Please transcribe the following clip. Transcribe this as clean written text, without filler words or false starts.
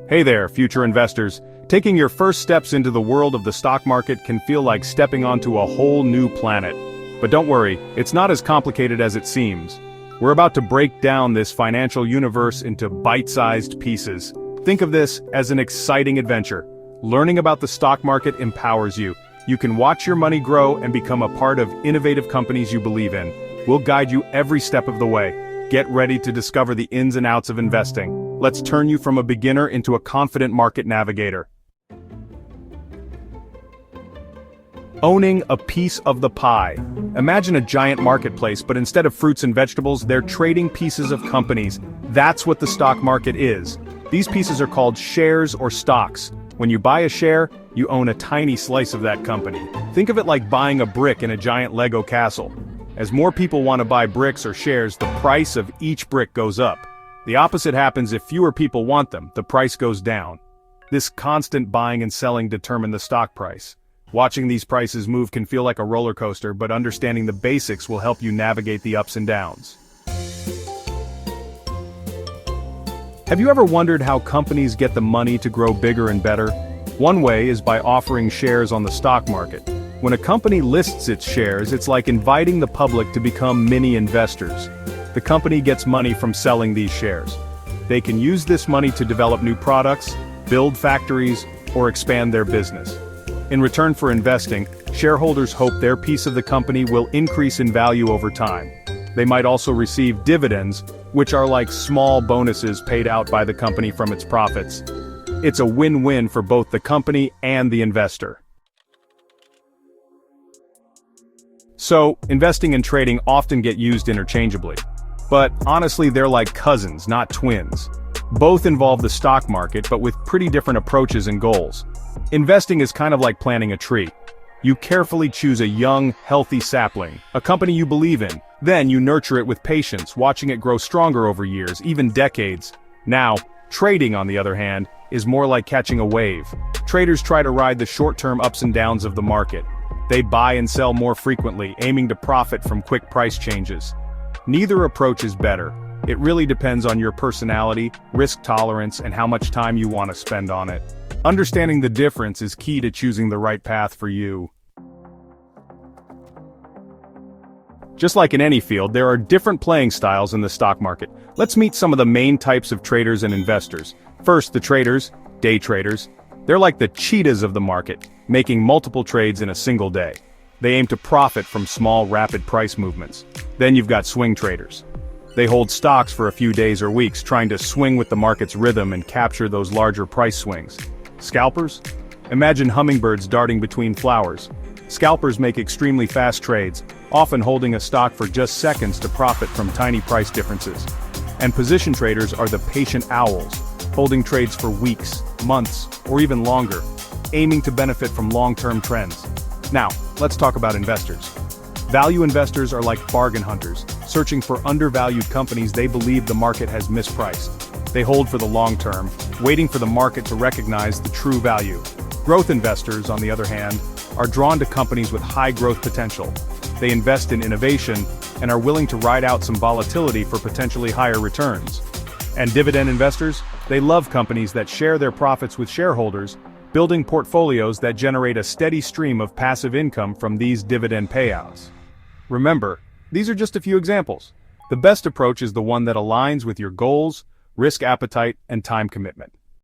Hey there, future investors. Taking your first steps into the world of the stock market can feel like stepping onto a whole new planet. But don't worry, it's not as complicated as it seems. We're about to break down this financial universe into bite-sized pieces. Think of this as an exciting adventure. Learning about the stock market empowers you. You can watch your money grow and become a part of innovative companies you believe in. We'll guide you every step of the way. Get ready to discover the ins and outs of investing. Let's turn you from a beginner into a confident market navigator. Owning a piece of the pie. Imagine a giant marketplace, but instead of fruits and vegetables, they're trading pieces of companies. That's what the stock market is. These pieces are called shares or stocks. When you buy a share, you own a tiny slice of that company. Think of it like buying a brick in a giant Lego castle. As more people want to buy bricks or shares, the price of each brick goes up. The opposite happens if fewer people want them, the price goes down. This constant buying and selling determine the stock price. Watching these prices move can feel like a roller coaster, but understanding the basics will help you navigate the ups and downs. Have you ever wondered how companies get the money to grow bigger and better? One way is by offering shares on the stock market. When a company lists its shares, it's like inviting the public to become mini investors. The company gets money from selling these shares. They can use this money to develop new products, build factories, or expand their business. In return for investing, shareholders hope their piece of the company will increase in value over time. They might also receive dividends, which are like small bonuses paid out by the company from its profits. It's a win-win for both the company and the investor. So, investing and trading often get used interchangeably. But honestly, they're like cousins, not twins. Both involve the stock market, but with pretty different approaches and goals. Investing is kind of like planting a tree. You carefully choose a young, healthy sapling, a company you believe in. Then you nurture it with patience, watching it grow stronger over years, even decades. Now, trading, on the other hand, is more like catching a wave. Traders try to ride the short-term ups and downs of the market. They buy and sell more frequently, aiming to profit from quick price changes. Neither approach is better. It really depends on your personality, risk tolerance, and how much time you want to spend on it. Understanding the difference is key to choosing the right path for you. Just like in any field, there are different playing styles in the stock market. Let's meet some of the main types of traders and investors. First, the traders, day traders. They're like the cheetahs of the market, making multiple trades in a single day. They aim to profit from small, rapid price movements. Then you've got swing traders. They hold stocks for a few days or weeks, trying to swing with the market's rhythm and capture those larger price swings. Scalpers? Imagine hummingbirds darting between flowers. Scalpers make extremely fast trades, often holding a stock for just seconds to profit from tiny price differences. And position traders are the patient owls, holding trades for weeks, months, or even longer, aiming to benefit from long-term trends. Now, let's talk about investors. Value investors are like bargain hunters, searching for undervalued companies they believe the market has mispriced. They hold for the long term, waiting for the market to recognize the true value. Growth investors, on the other hand, are drawn to companies with high growth potential. They invest in innovation and are willing to ride out some volatility for potentially higher returns. And dividend investors? They love companies that share their profits with shareholders, building portfolios that generate a steady stream of passive income from these dividend payouts. Remember, these are just a few examples. The best approach is the one that aligns with your goals, risk appetite, and time commitment.